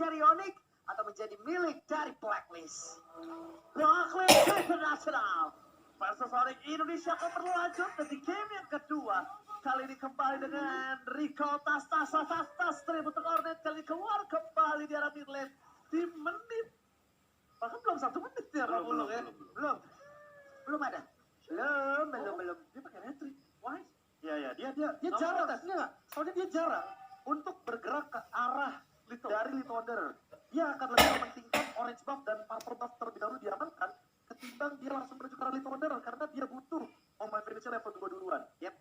dari Onyx atau menjadi milik dari Blacklist. Blacklist International versus Onyx Indonesia akan berlanjut di game yang kedua. Kali ini kembali dengan Rico Tas Tributor Hornet. Kali ini keluar kembali di arah mid lane di menit, bahkan belum 1 menit ya Pak Bulung ya. Belum ada. Belum. Dia pakai retrik. Why? Iya, dia jarang. Enggak, soalnya dia jarang untuk bergerak ke arah dari Little Wonder. Dia akan lebih mementingkan orange buff dan purple buff terlebih dahulu diamankan ketimbang dia langsung menuju ke arah Little Wonder karena dia butuh my finisher level 2 duluan. Yep.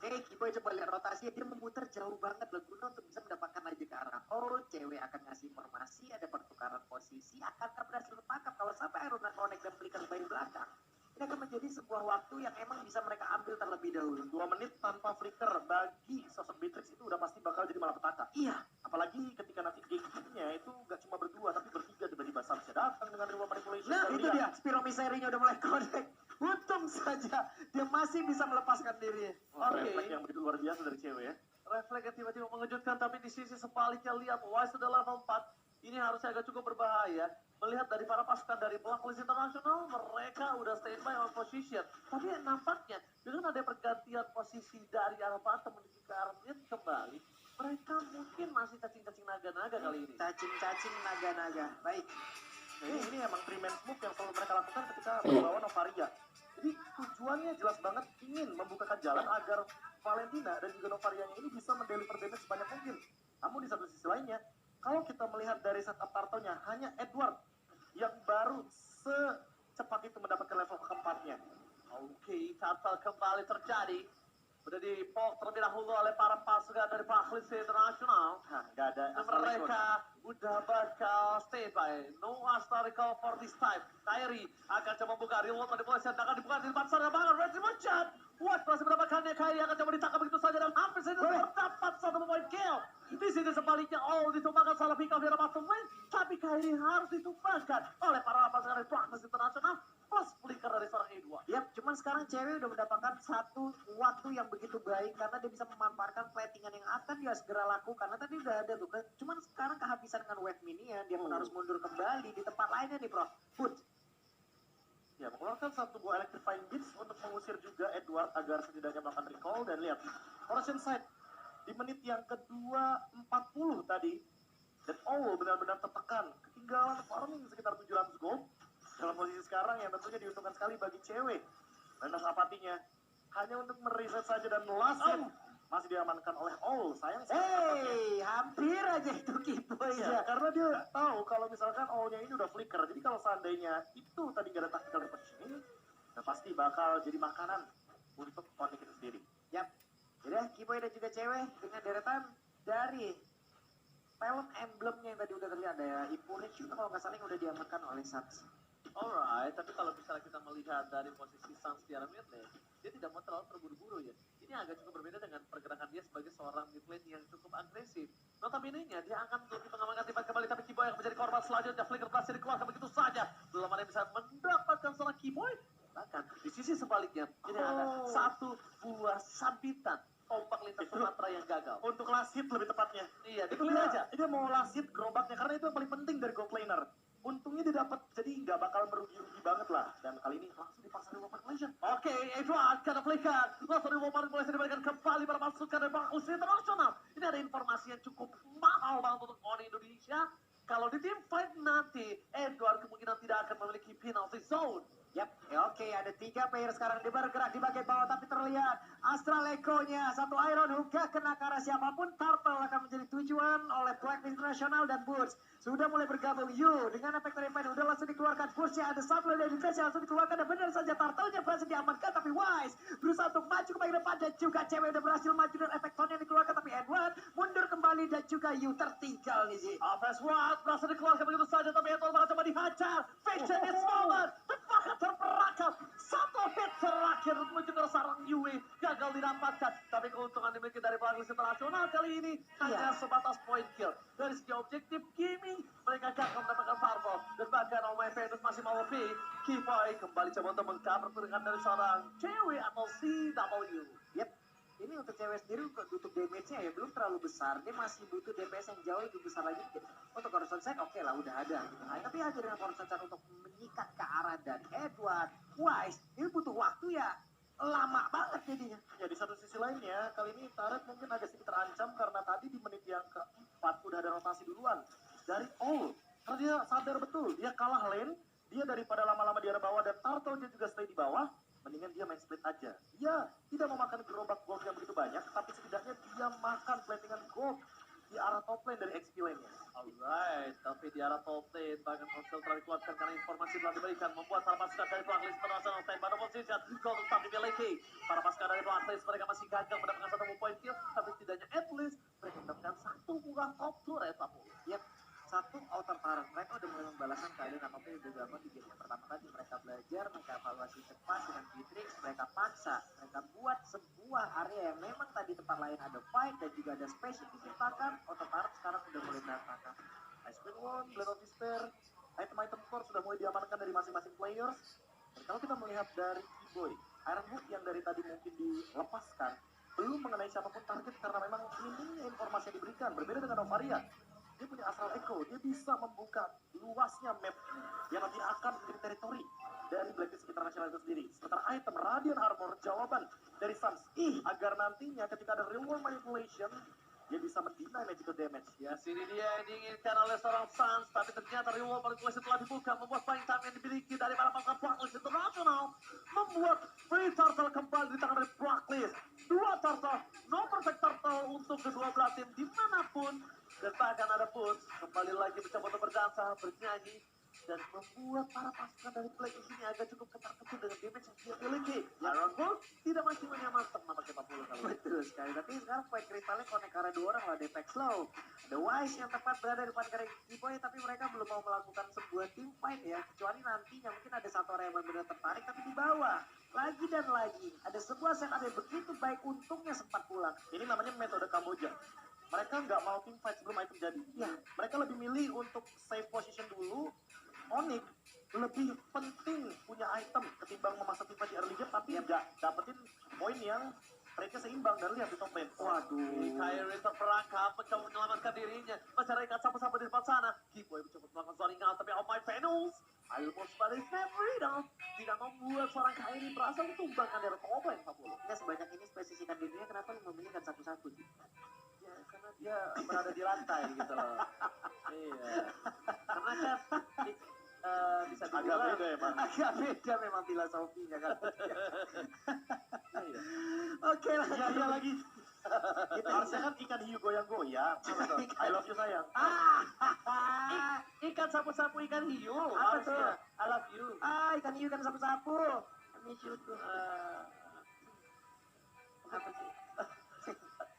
Oke, Kiboy coba lihat rotasi, dia memutar jauh banget Laguna untuk bisa mendapatkan lagi ke arah Oro. Cewek akan ngasih informasi, ada pertukaran posisi, akankah berhasil tertangkap kalau sampai Iron Man Connect dan Flicker bayi belakang. Ini akan menjadi sebuah waktu yang emang bisa mereka ambil terlebih dahulu. 2 menit tanpa flicker bagi sosok Beatrix itu udah pasti bakal jadi malapetaka. Iya. Apalagi ketika nanti game-nya itu gak cuma berdua tapi bertiga, tiba-tiba Sansa datang dengan riwa manipulation. Nah itu dia, Spiro Miserinya udah mulai connect. Untung saja dia masih bisa melepaskan diri. Refleks yang begitu luar biasa dari cewek ya. Refleks yang tiba-tiba mengejutkan, tapi di sisi sebaliknya lihat Wise sudah level 4. Ini harusnya agak cukup berbahaya. Melihat dari para pasukan dari Blacklist International, mereka udah standby on position. Tapi nampaknya dengan ada pergantian posisi dari arah bottom menuju ke arah mid kembali, mereka mungkin masih cacing-cacing naga-naga kali ini. Cacing-cacing naga-naga. Baik. Ini emang 3-man move yang selalu mereka lakukan ketika membawa Novaria. Jadi tujuannya jelas banget ingin membukakan jalan agar Valentina dan juga Novarianya ini bisa mendeliver damage sebanyak mungkin. Namun di satu sisi lainnya, kalau kita melihat dari setup turtle-nya, hanya Edward yang baru secepat itu mendapatkan level keempatnya. Oke, turtle kembali terjadi. Udah dipok terlebih dahulu oleh para pasukan dari Blacklist International. Nah, nggak ada Mereka udah bakal stay by. No Astarical for this time. Kyrie akan coba membuka reload manipulation. Akan dibuka di depan sana banget. Retribution. What masih mendapatkannya. Kyrie akan coba ditangkap begitu saja. Dan hampir saja terdapat satu point kill. Di sini sebaliknya. Oh, ditumbangkan salah pick off di arah bottom lane. Tapi Kyrie harus ditumbangkan oleh para pasukan dari Blacklist International. Plus flicker dari seorang Edward. Yap, cuman sekarang cewek udah mendapatkan satu waktu yang begitu baik karena dia bisa memanfaatkan platingan yang akan dia segera lakukan. Karena tadi udah ada tuh, cuman sekarang kehabisan dengan wave mini ya, dia pun harus mundur kembali di tempat lainnya nih bro. Put. Ya, mengeluarkan satu buah electrifying beats untuk mengusir juga Edward agar setidaknya melakukan recall. Dan lihat, Horizon Side di menit yang kedua 40 tadi. Dan benar-benar tertekan. Ketinggalan farming sekitar 700 gold. Dalam posisi sekarang yang tentunya diuntungkan sekali bagi cewek. Rendas apatinya hanya untuk mereset saja dan last hit masih diamankan oleh sayang sekali. Hampir aja itu Kiboy ya. Karena dia tahu kalau misalkan nya ini udah flicker. Jadi kalau seandainya itu tadi gak ada tactical repositioning, nah pasti bakal jadi makanan untuk Onyx itu sendiri. Yap. Jadi Kiboy dan juga cewek dengan deretan dari talent emblemnya yang tadi udah terlihat ya. Ipunis juga kalau nggak salah yang udah diamankan oleh Sats. Alright, tapi kalau misalnya kita melihat dari posisi Sans di arah mid lane, dia tidak mau terlalu terburu-buru ya. Ini agak cukup berbeda dengan pergerakan dia sebagai seorang mid lane yang cukup agresif. Notabene-nya dia akan lebih mengamankan timnya kembali, tapi Kiboy yang menjadi korban selanjutnya. Flicker berhasil dikeluarkan begitu saja. Belum ada yang bisa mendapatkan seorang Kiboy. Bahkan di sisi sebaliknya, ini ada satu buah sabitan tombak lintas Sumatera yang gagal. Untuk last hit lebih tepatnya. Iya, itu dia mau last hit gerobaknya karena itu yang paling penting dari gold laner. Untungnya dia dapat, jadi nggak bakal merugi-rugi banget lah. Dan kali ini langsung dipaksa reward manipulation. Oke, Edward kena flicker. Langsung reward manipulation diberikan kembali pada pasukan dari Blacklist International. Ini ada informasi yang cukup mahal banget untuk Onyx Indonesia. Kalau di tim fight nanti, Edward kemungkinan tidak akan memiliki penalty zone. Yap, oke, ada 3 player sekarang dia bergerak di bagian bawah, tapi terlihat Astral Echo-nya satu Iron Hook kena ke arah siapapun. Turtle akan menjadi tujuan oleh Blacklist International dan Boots sudah mulai bergabung. Dengan efek terima udah langsung dikeluarkan. Boots-nya ada satu dari defense yang langsung dikeluarkan dan benar saja Turtle-nya berhasil diamankan, tapi Wise berusaha untuk maju ke bagian depan dan juga cewek udah berhasil maju dan efek tone yang dikeluarkan, tapi Edward mundur kembali dan juga tertinggal nih sih. Offense Wild berhasil dikeluarkan begitu saja, tapi Edward bakal coba dihajar. Vision is moment. Tepat terperangkap. Satu hit terakhir menuju ke sarang Yui. Gagal didapatkan. Tapi keuntungan dimiliki dari Blacklist International kali ini hanya sebatas point kill. Dari segi objektif gaming, mereka gagal mendapatkan fireball. Dan bahkan My Venus masih mau lebih. Kiboy kembali coba untuk mengcover pergerakan dari seorang cewek atau CW. Yep. Ini untuk cewek sendiri untuk damage-nya ya belum terlalu besar. Dia masih butuh DPS yang jauh lebih besar lagi. Untuk Horizon oke lah udah ada gitu. Nah, tapi akhirnya Coruscant untuk menyikat ke arah dan Edward Wise ini butuh waktu ya lama banget jadinya. Ya di satu sisi lainnya, kali ini Turret mungkin agak sedikit terancam karena tadi di menit yang keempat udah ada rotasi duluan dari All. Karena dia sadar betul, dia kalah lane, dia daripada lama-lama di arah bawah dan Turtle dia juga stay di bawah, mendingan dia main split aja. Dia tidak memakan gerobak gold yang begitu banyak, tapi setidaknya dia makan platingan gold di arah top lane dari XP lane-nya. Alright, tapi di arah top lane bahkan Konsel telah dikeluarkan karena informasi telah diberikan membuat para pasukan dari Blacklist International stand pada posisi goal tetap dimiliki. Para pasukan dari Blacklist mereka masih gagal mendapatkan satu point kill, tapi setidaknya at least mereka mendapatkan satu buah top turret Papu. Yap, satu outer turret. Mereka udah mulai membalaskan keadaan apapun yang udah dilakukan di game yang pertama tadi. Mereka belajar, mereka evaluasi cepat dengan Beatrix, mereka paksa, mereka buat sebuah area yang memang tadi tempat lain ada fight dan juga ada space yang diciptakan. Outer turret sekarang udah mulai berantakan. Ice Queen One, Blade of Despair, item-item core sudah mulai diamankan dari masing-masing players. Dan kalau kita melihat dari Keyboy, Ironwood yang dari tadi mungkin dilepaskan, belum mengenai siapapun target karena memang minimnya informasi yang diberikan. Berbeda dengan Novaria, dia punya Astral Echo, dia bisa membuka luasnya map yang nanti akan menjadi teritori dari Blacklist International itu sendiri. Sementara item Radiant Armor, jawaban dari Suns, agar nantinya ketika ada real world manipulation, dia bisa mendinai magical damage. Ya, sini dia yang diinginkan oleh seorang Suns, tapi ternyata reward manipulasi telah dibuka, membuat playing time yang dimiliki dari para pasukan Blacklist International, membuat free turtle kembali di tangan dari Blacklist. Dua turtle, no perfect turtle untuk kedua belah tim dimanapun, dan bahkan ada Boots kembali lagi mencoba untuk berdansa, bernyanyi, dan membuat para pasukan dari Blacklist ini agak cukup ketar-ketir dengan damage yang dia miliki. Iron Bull tidak masih menyamakan nampaknya 40 kali. Betul sekali, tapi sekarang point kristalnya connect karena dua orang lah, Depex Slow. The Wise yang tepat berada di depan karena Keyboy, tapi mereka belum mau melakukan sebuah team fight ya. Kecuali nantinya mungkin ada satu orang yang benar-benar tertarik, tapi di bawah. Lagi dan lagi, ada sebuah set ada begitu baik, untungnya sempat pulang. Ini namanya metode Kamboja. Mereka nggak mau team fight sebelum item jadi. Ya. Mereka lebih milih untuk save position dulu. Onyx lebih penting punya item ketimbang memasang tim fight di early game, tapi nggak dapetin poin yang mereka seimbang dan lihat di top lane. Waduh. Kyrie terperangkap, mencoba menyelamatkan dirinya. Masyarakat sama-sama di depan sana. Keyboy mencoba melakukan zoning out, tapi oh my Venus. Almost balik freedom. Tidak membuat seorang Kyrie berasa ditumbangkan dari top lane 40. Nggak sebanyak ini spesifisikan dirinya, kenapa lu memilih kan satu-satu? Ya, karena dia berada di lantai gitu loh. Iya. Karena kan bisa Agak dibilang beda emang. Agak beda memang filosofinya kan. iya. Oke lah. Iya lagi. Kita harusnya kan ikan hiu goyang-goyang. I love you sayang. Ikan sapu-sapu ikan hiu. Apa tuh? Harusnya. I love you. Ikan hiu kan sapu-sapu. Miss you tuh. Apa sih?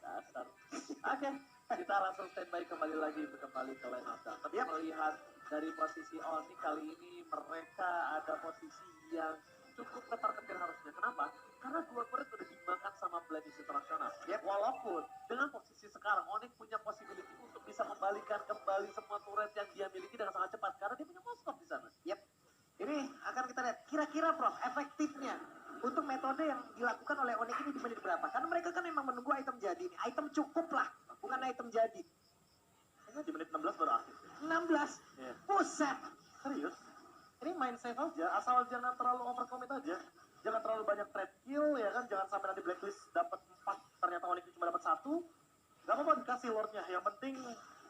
Dasar. Oke, kita langsung standby kembali lagi untuk kembali ke line up. Tapi melihat dari posisi Oni kali ini mereka ada posisi yang cukup ketar-ketir harusnya. Kenapa? Karena dua turret udah dimakan sama Blacklist International. Walaupun dengan posisi sekarang Oni punya possibility untuk bisa membalikan kembali semua turret yang dia miliki dengan sangat cepat karena dia punya Moskov di sana. Ini akan kita lihat kira-kira Prof efektifnya untuk metode yang dilakukan oleh Onyx ini di menit berapa? Karena mereka kan memang menunggu item jadi. Item cukup lah, bukan item jadi. Kayaknya di menit 16 baru aktif. 16? Iya. Buset! Serius? Ini main safe aja, asal jangan terlalu overcommit aja. Jangan terlalu banyak trade kill ya kan, jangan sampai nanti Blacklist dapat 4, ternyata Onyx cuma dapat 1. Gak apa-apa dikasih lordnya, yang penting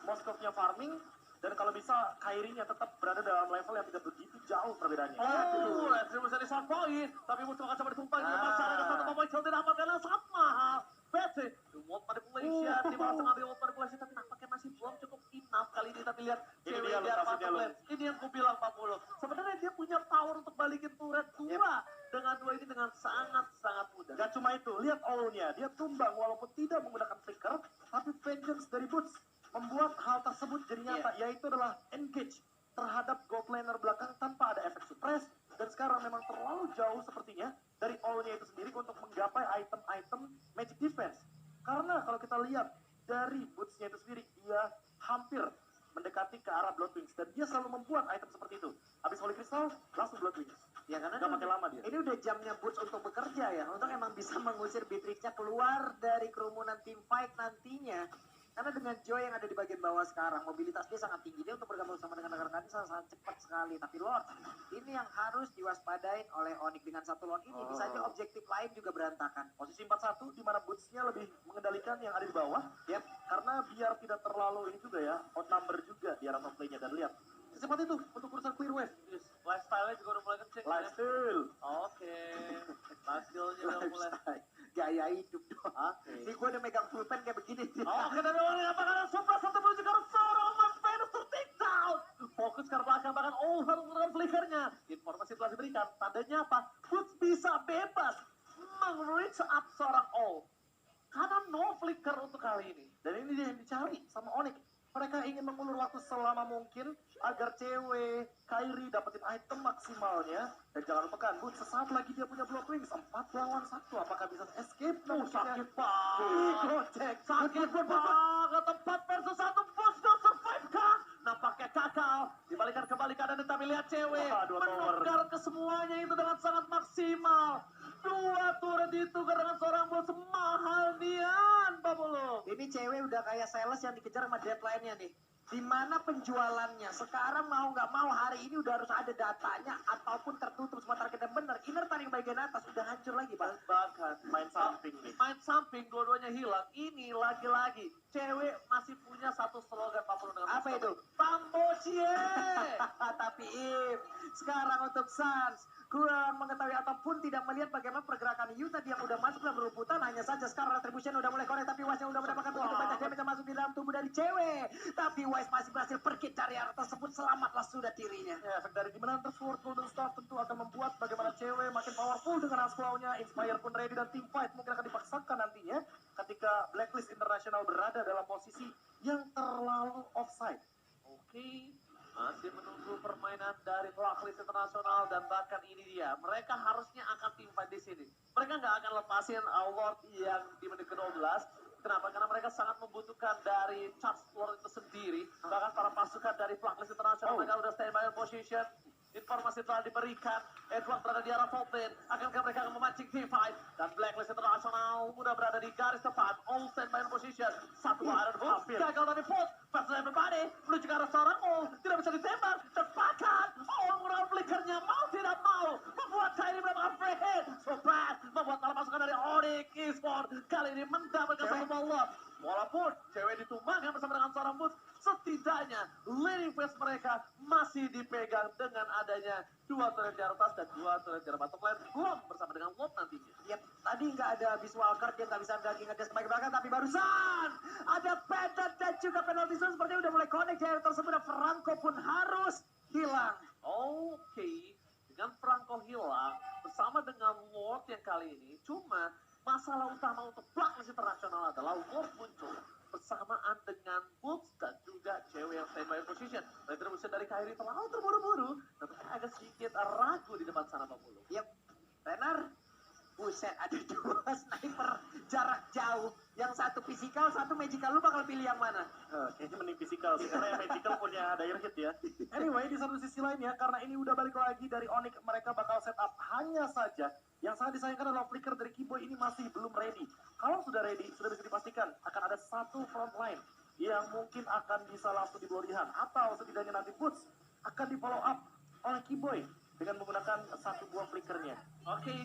Moskovnya farming, dan kalau bisa Kyrie-nya tetap berada dalam level yang tidak begitu jauh perbedaannya. Oh, Retribution bisa di short point, tapi musuh akan coba ditumpangi. Masalah ada satu pemain kill didapatkan karena sangat mahal. Bete, remote manipulation, di bawah tengah remote manipulation, tapi nampaknya masih belum cukup enough kali ini. Tapi lihat, Ini cewek dia di arah lokasinya, bottom lane. Ini yang gue bilang 40. Sebenarnya dia punya power untuk balikin turret dua. Dengan dua ini dengan sangat-sangat mudah. Gak cuma itu, lihat all-nya, dia tumbang walaupun tidak menggunakan flicker, tapi vengeance dari Boots membuat hal tersebut jadi nyata, yaitu adalah engage terhadap gold laner belakang tanpa ada efek suppress, dan sekarang memang terlalu jauh sepertinya dari all-nya itu sendiri untuk menggapai item-item magic defense. Karena kalau kita lihat dari Boots-nya itu sendiri, dia hampir mendekati ke arah Bloodwings, dan dia selalu membuat item seperti itu. Habis Holy Crystal, langsung Bloodwings. Ya karena Gak pakai lama dia. ini udah jamnya Boots untuk bekerja ya, untuk emang bisa mengusir Beatrix-nya keluar dari kerumunan team fight nantinya. Karena dengan Joy yang ada di bagian bawah sekarang, mobilitas dia sangat tinggi. Dia untuk bergabung sama dengan rekan-rekan sangat cepat sekali. Tapi Lord, ini yang harus diwaspadain oleh Onyx. Dengan satu Lord ini, bisa aja objektif lain juga berantakan. Posisi 4-1 di mana Boots-nya lebih mengendalikan yang ada di bawah. Yap. Karena biar tidak terlalu ini juga ya, outnumber juga di arah top lane-nya. Dan lihat, secepat itu untuk urusan clear wave. Yes. Lifestyle-nya juga udah mulai kecil. Lifestyle. Oke. Lifestyle-nya udah mulai. Gaya hidup doang. Oke. Ini gue udah megang pulpen kayak begini. Oke, dari Onyx apakah ada Supra satu menuju ke arah seorang Omen Venus ter-take down. Fokus ke belakang, bahkan harus menggunakan flickernya. Informasi telah diberikan, tandanya apa? Boots bisa bebas meng-reach up seorang O. Karena no flicker untuk kali ini. Dan ini dia yang dicari sama Onyx. Mereka ingin mengulur waktu selama mungkin agar cewek Kairi dapetin item maksimalnya. Dan jangan lupakan, Boots sesaat lagi dia punya block wings 4 lawan 1. Apakah bisa escape? Sakit banget. Gojek. Sakit banget. 4 versus 1. Boots gak survive kah? Nampaknya kakal. Dibalikan kembali keadaan, tapi lihat cewek Wah, 2 tower. menukar ke semuanya itu dengan sangat maksimal. 2 turret ditukar dengan seorang Boots. Mahal nian, Babulu. Ini cewek udah kayak sales yang dikejar sama deadline-nya nih. Di mana penjualannya? Sekarang mau nggak mau hari ini udah harus ada datanya ataupun tertutup sementara kita bener. Inner tarik bagian atas udah hancur lagi, Pak. Bahkan main samping nih. Main samping, dua-duanya hilang. Ini lagi-lagi cewek masih punya satu slogan Babulu dengan Apa itu? Tambocie. Tapi Im, sekarang untuk Suns kurang mengetahui ataupun tidak melihat bagaimana pergerakan Yu tadi yang udah masuk dalam rumputan. Hanya saja sekarang retribution udah mulai korek, tapi Wise udah mendapatkan begitu banyak damage yang masuk di dalam tubuh dari cewek. Tapi Wise masih berhasil pergi dari arah tersebut, selamatlah sudah dirinya. Ya, efek dari Demon Hunter Sword Golden Star tentu akan membuat bagaimana cewek makin powerful dengan Asclaw-nya. Inspire pun ready dan team fight mungkin akan dipaksakan nantinya ketika Blacklist International berada dalam posisi yang terlalu offside. Oke, masih menunggu permainan dari Blacklist Internasional dan bahkan ini dia. Mereka harusnya akan tim fight di sini. Mereka nggak akan lepasin Lord yang di menit ke-12. Kenapa? Karena mereka sangat membutuhkan dari Charge Lord itu sendiri. Bahkan para pasukan dari Blacklist Internasional mereka udah standby in position. Informasi telah diberikan. Edward berada di arah top lane. Akankah mereka akan memancing team fight? Dan Blacklist Internasional sudah berada di garis depan. All standby in position. Satu Iron Hook. Gagal dari Foot. Versus everybody. Menuju ke arah seorang All. Tidak bisa ditembak. Dan bahkan All menggunakan flickernya. Mau tidak mau. Membuat Kairi mendapatkan free hit. So bad. Membuat para pasukan dari Onyx Esports kali ini mendapatkan satu ball. Walaupun cewek ditumbangkan bersama dengan seorang Boots, setidaknya leading phase mereka masih dipegang dengan adanya 2 turret di atas dan 2 turret di bottom lane. Belum bersama dengan Lot nantinya. Yap, tadi nggak ada visual card, dia nggak bisa daging ngedes ke belakang, tapi barusan ada pattern dan juga penalti zone sepertinya udah mulai connect di area tersebut dan Franco pun harus hilang. Oke, dengan Franco hilang bersama dengan Lord yang kali ini, cuma masalah utama untuk Blacklist Internasional adalah Lord muncul bersamaan dengan Boots dan juga cewek yang standby position. Retribution dari Kairi terlalu terburu-buru, tapi agak sedikit ragu di depan sana Babulu. Yap, Renner, buset ada 2 sniper jarak jauh. Yang satu physical, satu magical. Lu bakal pilih yang mana? Kayaknya mending physical sih, karena yang magical punya dire hit ya. Anyway, di satu sisi lainnya, karena ini udah balik lagi dari Onyx, mereka bakal setup. Hanya saja, yang sangat disayangkan adalah flicker dari Kiboy ini masih belum ready. Kalau sudah ready, sudah bisa dipastikan akan ada satu front line yang mungkin akan bisa langsung diblorihan. Atau setidaknya nanti Boots akan di follow up oleh Kiboy dengan menggunakan satu buah flickernya. Oke,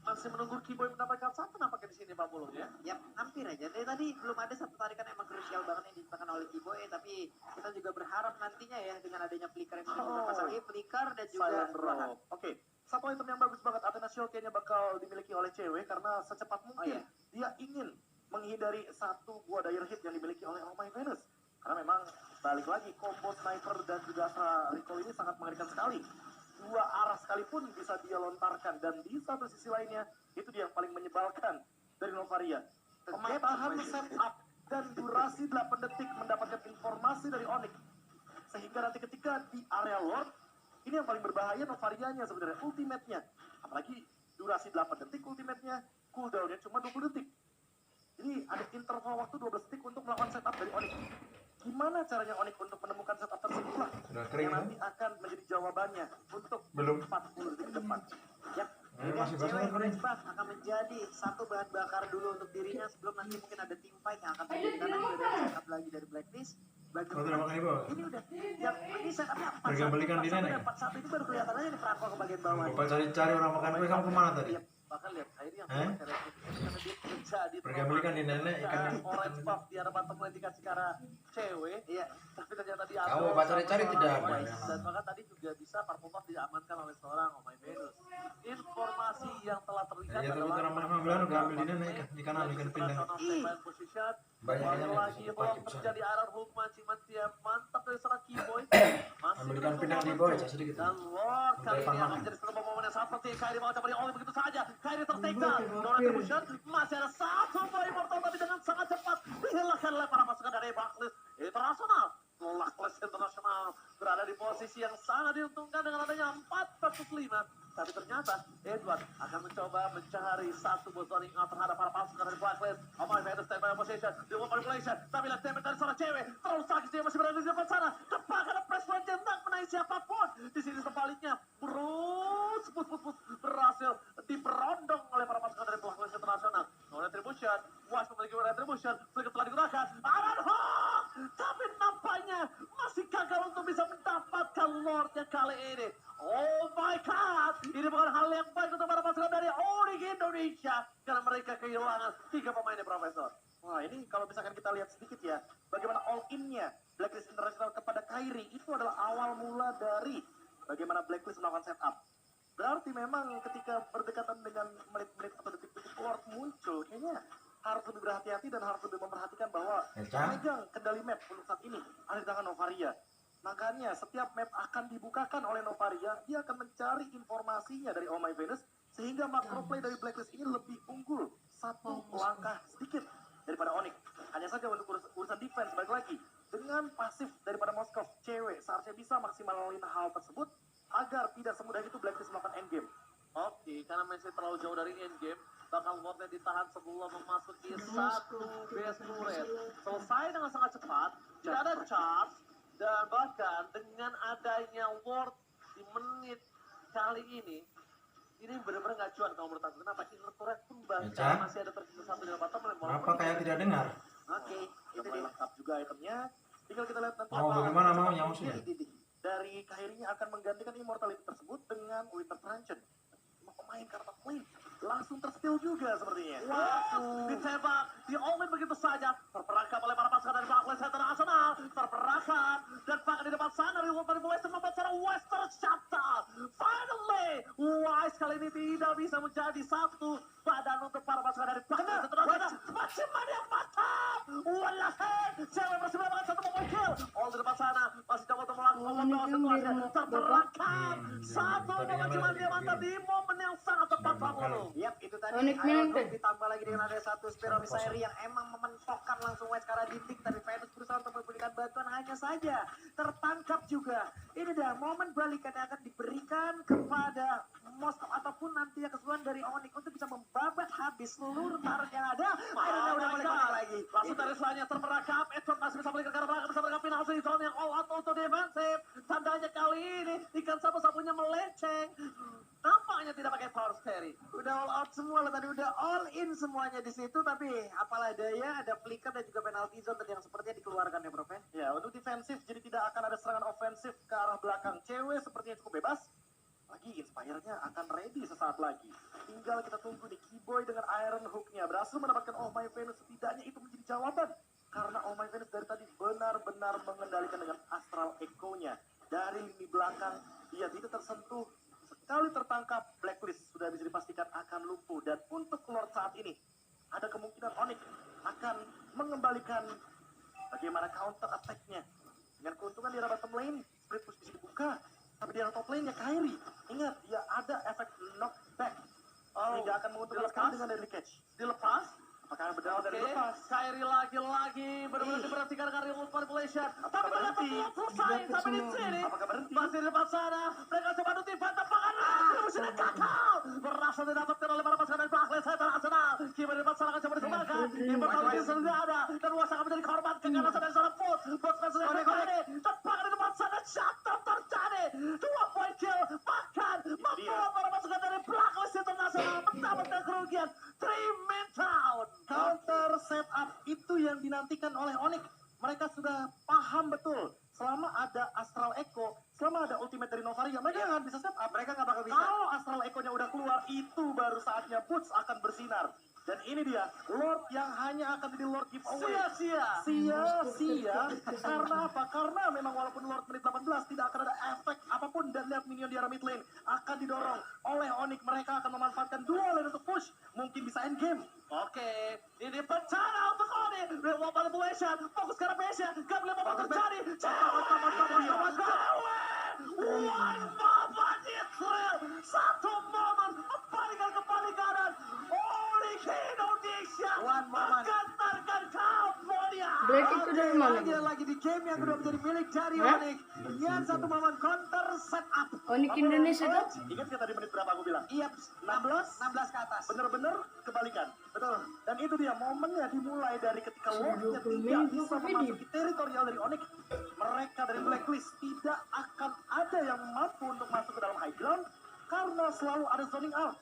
masih menunggu Kiboy mendapatkan satu nampaknya di sini Babulu ya. Yap, hampir aja. Dari tadi belum ada satu tarikan emang krusial banget yang ditekan oleh Kiboy, tapi kita juga berharap nantinya ya dengan adanya flicker yang menimbulkan masalah ini, flicker dan juga Silent Rohan. Rock. Oke, satu item yang bagus banget Athena Shield kayaknya bakal dimiliki oleh cewek karena secepat mungkin dia ingin menghindari satu buah dire hit yang dimiliki oleh Oh My Venus. Karena memang balik lagi combo sniper dan juga Astra Recall ini sangat mengerikan sekali. 2 arah sekalipun bisa dia lontarkan dan di satu sisi lainnya itu dia yang paling menyebalkan dari Novaria. Pematahan setup dan durasi 8 detik mendapatkan informasi dari Onyx. Sehingga nanti ketika di area Lord, ini yang paling berbahaya Novarianya sebenarnya, ultimate-nya. Apalagi durasi 8 detik ultimate-nya, cooldown-nya cuma 20 detik. Jadi ada interval waktu 12 detik untuk melakukan setup dari Onyx. Gimana caranya Onyx untuk menemukan setup tersebut Sudah kering, yang nanti akan menjadi jawabannya untuk Belum. 40 detik ke depan. Yap, masih basah cewek kan ini. Buff akan menjadi satu bahan bakar dulu untuk dirinya sebelum nanti mungkin ada tim fight yang akan terjadi karena ini udah setup lagi dari Blacklist. Kalau tidak makan ibu. Ini udah yang ini setupnya 4-1. Mereka belikan di nenek. 4-1 itu baru kelihatan aja di perangko ke bagian bawah. Bapak cari orang makan kue, kamu kemana tadi? Iya, Bahkan lihat Kyrie yang Eh? karena dia menjadi Mereka belikan di nenek ikan orange buff di arah bottom lane dikasih ke arah cewek. Iya. Tapi ternyata di Kamu bapak cari-cari tidak ada. dan maka tadi juga bisa parfum buff diamankan oleh seorang Oh My Venus. Informasi yang telah terlihat Ya, tapi orang mana bilang udah ambil di nenek ikan di kanan ikan pindah. position. Banyak Lagi ikan lagi yang belum cepat. terjadi Iron Hook mancing-mancing yang mantap dari seorang Keyboy. Ambil ikan pindah di bawah aja sedikit. Dan Lord kali ini akan menjadi sebuah momen yang sangat penting. Kyrie mau coba di begitu saja. Kyrie tertekta. Donald Retribution masih ada satu bola immortal tapi dengan sangat cepat dihilangkan oleh para pasukan dari Blacklist Internasional. Blacklist Internasional berada di posisi yang sangat diuntungkan dengan adanya 4 versus 5. Tapi ternyata Edward akan mencoba mencari satu positioning terhadap para pasukan dari Blacklist. Oh my God, stand by position, di manipulation. Tapi lihat damage dari seorang cewek. Terlalu sakit dia masih berada di depan sana. Tepat ada press point tendang menaik siapapun. Di sini sebaliknya, Bruce berhasil diperondong oleh para pasukan dari Blacklist Internasional. No retribution, Was memiliki retribution, Flicker telah digunakan. Iron Hawk, tapi nampaknya masih gagal untuk bisa mendapatkan Lordnya kali ini. Oh my God, ini bukan hal yang baik untuk para pasukan dari Onyx Indonesia karena mereka kehilangan 3 pemainnya, Profesor. Wah, ini kalau misalkan kita lihat sedikit ya, bagaimana all-in-nya Blacklist International kepada Kyrie itu adalah awal mula dari bagaimana Blacklist melakukan setup. Berarti memang ketika berdekatan dengan menit-menit atau detik-detik Lord muncul, kayaknya harus lebih berhati-hati dan harus lebih memperhatikan bahwa pemegang kendali map untuk saat ini ada di tangan Novaria. Makanya setiap map akan dibukakan oleh Novaria, dia akan mencari informasinya dari Oh My Venus, sehingga macro play dari Blacklist ini lebih unggul satu langkah sedikit daripada Onyx. Hanya saja untuk urusan defense, balik lagi, dengan pasif daripada Moskov, cewek seharusnya bisa maksimalin hal tersebut, agar tidak semudah itu Blacklist melakukan endgame. Oke, karena masih terlalu jauh dari endgame, bakal Wardnya ditahan sebelum memasuki satu base turret. Selesai dengan sangat cepat, tidak ada charge, dan bahkan dengan adanya Ward di menit kali ini benar-benar nggak cuan kalau menurut aku. Kenapa? Inner turret pun bahkan masih ada tersisa satu di bottom lane. Apa kayak tidak dengar? Oke, itu dia lengkap juga itemnya. Tinggal kita lihat nanti Bagaimana maunya maksudnya? Dari Kyrie akan menggantikan immortality tersebut dengan Winter Truncheon. Pemain kartu lane langsung tersteal juga sepertinya. Wow, ditembak, di all-in begitu saja. Terperangkap oleh para pasukan dari Blacklist Internasional. Terperangkap, dan bahkan di depan sana Reward dari Western membuat seorang Western shutdown. Finally, Wise kali ini tidak bisa menjadi satu badan untuk para pasukan dari Blacklist Internasional. Macam mana yang mantap. Walahan, cewek masih mendapatkan satu momen kill. All di depan sana, masih coba untuk melakukan membawa situasi. Terperangkap, satu momen cuma dia mantap di momen yang sangat tepat lalu. Yap, itu tadi Onyx Iron menang, Hook ditambah lagi dengan ada satu Spiro Misairi yang emang mementokkan langsung West ke arah dinding, tapi Venus berusaha untuk memberikan bantuan, hanya saja tertangkap juga. Ini dah momen balikan yang akan diberikan kepada Moskov ataupun nanti yang keseluruhan dari Onyx untuk bisa membabat habis seluruh taruh yang ada. Akhirnya udah mulai konek lagi. Langsung dari selanjutnya terperangkap, Edward masih bisa balik ke arah belakang, bisa bergabung langsung di zone yang all out untuk defensif. Tandanya kali ini ikan sapu-sapunya melenceng. Nampaknya tidak pakai power carry. Udah all out semua lah tadi, udah all in semuanya di situ, tapi apalah daya ada flicker dan juga penalty zone tadi yang sepertinya dikeluarkan ya, Prof. Ya, untuk defensif jadi tidak akan ada serangan ofensif ke arah belakang. Cewek sepertinya cukup bebas. Lagi Inspire-nya akan ready sesaat lagi. Tinggal kita tunggu nih Keyboy dengan Iron Hook-nya berhasil mendapatkan Oh My Venus. Setidaknya itu menjadi jawaban. Karena Oh My Venus dari tadi benar-benar mengendalikan dengan Astral Echo-nya. Dari lini belakang dia tidak tersentuh. Sekali tertangkap, Blacklist sudah bisa dipastikan akan lumpuh. Dan untuk Lord saat ini, ada kemungkinan Onyx akan mengembalikan bagaimana counter attack-nya. Dengan keuntungan di arah bottom lane, split push bisa dibuka. Tapi di arah top lane-nya Kyrie. Ingat, dia ada efek knockback. Sehingga akan menguntungkan sekali dengan deadly catch. Dilepas. Apakah benar dari lepas? Kyrie lagi-lagi benar-benar diperhatikan karena remote manipulation. Tapi ternyata berhenti? belum selesai sampai di sini. Apakah berhenti? Masih di depan sana. Mereka coba nutupkan tebakan. Sudah gagal. Berhasil didapatkan oleh para pasukan dari Blacklist Internasional. Kima di depan sana akan coba disembahkan. Immortality sudah ada. Dan Was akan menjadi korban keganasan dari seorang Foot. Foot masih terjadi. Tebakan di depan sana. Shutdown terjadi. 2 point kill. Bahkan membawa para pasukan dari Blacklist Internasional dinantikan oleh Onyx. Mereka sudah paham betul selama ada Astral Echo, selama ada ultimate dari Novaria, mereka nggak bisa set up. Mereka nggak bakal bisa. Kalau Astral Echo-nya udah keluar, itu baru saatnya Boots akan bersinar. Dan ini dia, Lord yang hanya akan jadi Lord giveaway. Sia-sia. Karena apa? Karena memang walaupun Lord menit 18 tidak akan ada efek apapun. Dan lihat minion di arah mid lane akan didorong oleh Onyx. Mereka akan memanfaatkan dua lane untuk push. Mungkin bisa end game. Oke, ini bencana untuk Oni. Real manipulation, fokus ke arah Pesha. Gak boleh apa terjadi. One moment Israel. Satu momen kembali kanan. Oli Indonesia One moment. menggantarkan Cambodia. Black itu dari mana? Lagi di game yang kedua menjadi milik dari Onyx. Yang satu momen counter setup. Onyx Indonesia tuh? Ingat kita di menit berapa aku bilang? Iya, 16 ke atas. Bener-bener kebalikan. Betul. Dan itu dia momennya dimulai dari ketika Lordnya 20 tidak menit bisa video. memasuki teritorial dari Onyx. Mereka dari Blacklist tidak akan ada yang mampu untuk masuk ke dalam high ground karena selalu ada zoning out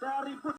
dari Boots.